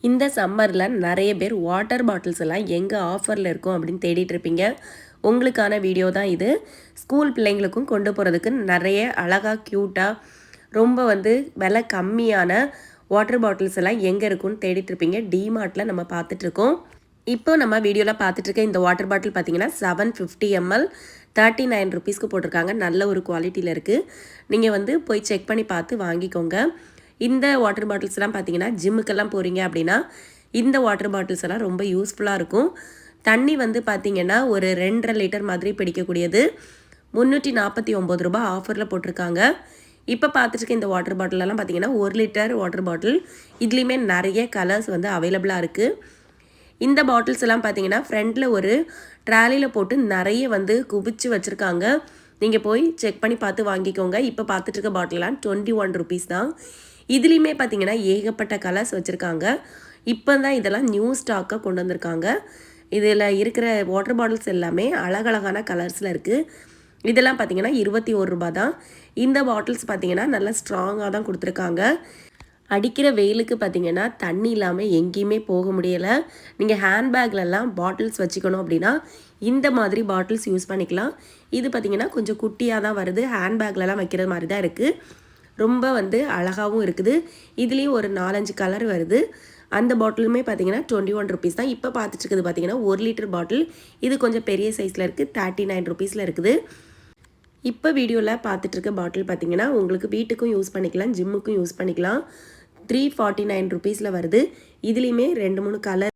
இந்த சம்மரில் நிறைய பேர் வாட்டர் பாட்டில்ஸ் எல்லாம் எங்கே ஆஃபரில் இருக்கும் அப்படின்னு தேடிட்டு இருப்பீங்க. உங்களுக்கான வீடியோ தான் இது. ஸ்கூல் பிள்ளைங்களுக்கும் கொண்டு போகிறதுக்கு நிறைய அழகாக க்யூட்டாக ரொம்ப விலை கம்மியான வாட்டர் பாட்டில்ஸ் எல்லாம் எங்கே இருக்குன்னு தேடிட்டு இருப்பீங்க. டிமார்ட்டில் நம்ம பார்த்துட்ருக்கோம். இப்போ நம்ம வீடியோவில் பார்த்துட்ருக்க இந்த வாட்டர் பாட்டில் பார்த்தீங்கன்னா 750 ml 39 ருபீஸ்க்கு போட்டிருக்காங்க. நல்ல ஒரு குவாலிட்டியில் இருக்குது. நீங்கள் போய் செக் பண்ணி பார்த்து வாங்கிக்கோங்க. இந்த வாட்டர் பாட்டில்ஸ்லாம் பார்த்தீங்கன்னா ஜிம்முக்கெல்லாம் போகிறீங்க அப்படின்னா இந்த வாட்டர் பாட்டில்ஸ் எல்லாம் ரொம்ப யூஸ்ஃபுல்லாக இருக்கும். தண்ணி பார்த்தீங்கன்னா ஒரு 2.5 லிட்டர் மாதிரி பிடிக்கக்கூடியது 349 ரூபாய் ஆஃபரில் போட்டிருக்காங்க. இப்போ பார்த்துட்டு இந்த வாட்டர் பாட்டிலெல்லாம் பார்த்தீங்கன்னா 1 லிட்டர் வாட்டர் பாட்டில். இதுலேயுமே நிறைய கலர்ஸ் அவைலபிளாக இருக்குது. இந்த பாட்டில்ஸ் எல்லாம் பார்த்தீங்கன்னா ஃப்ரண்ட்டில் ஒரு ட்ராலியில் போட்டு நிறைய குவிச்சு வச்சுருக்காங்க. நீங்கள் போய் செக் பண்ணி பார்த்து வாங்கிக்கோங்க. இப்போ பார்த்துட்டு இருக்க பாட்டிலெலாம் 21 ருபீஸ் தான். இதுலேயுமே பார்த்தீங்கன்னா ஏகப்பட்ட கலர்ஸ் வச்சுருக்காங்க. இப்போ தான் இதெல்லாம் நியூ ஸ்டாக்காக கொண்டு வந்திருக்காங்க. இதில் இருக்கிற வாட்டர் பாட்டில்ஸ் எல்லாமே அழகழகான கலர்ஸில் இருக்குது. இதெல்லாம் பார்த்தீங்கன்னா 21 ரூபாய் தான். இந்த பாட்டில்ஸ் பார்த்தீங்கன்னா நல்லா ஸ்ட்ராங்காக தான் கொடுத்துருக்காங்க. அடிக்கிற வெயிலுக்கு பார்த்தீங்கன்னா தண்ணி இல்லாமல் எங்கேயுமே போக முடியலை. நீங்கள் ஹேண்ட்பேக்லலாம் பாட்டில்ஸ் வச்சுக்கணும் அப்படின்னா இந்த மாதிரி பாட்டில்ஸ் யூஸ் பண்ணிக்கலாம். இது பார்த்தீங்கன்னா கொஞ்சம் குட்டியாக தான் வருது. ஹேண்ட்பேக்லலாம் வைக்கிற மாதிரி தான் இருக்குது. ரொம்ப அழகாகவும் இருக்குது. இதுலேயும் ஒரு 4-5 கலர் வருது. அந்த பாட்டிலுமே பார்த்தீங்கன்னா 21 ருபீஸ் தான். இப்போ பார்த்துட்டு இருக்குது பார்த்தீங்கன்னா 1 லிட்டர் பாட்டில். இது கொஞ்சம் பெரிய சைஸில் இருக்குது. 39 ருபீஸில் இருக்குது. இப்போ வீடியோவில் பார்த்துட்டு இருக்க பாட்டில் பார்த்தீங்கன்னா உங்களுக்கு வீட்டுக்கும் யூஸ் பண்ணிக்கலாம், ஜிம்முக்கும் யூஸ் பண்ணிக்கலாம். 349 ருபீஸில் வருது. இதுலேயுமே 2-3 கலர்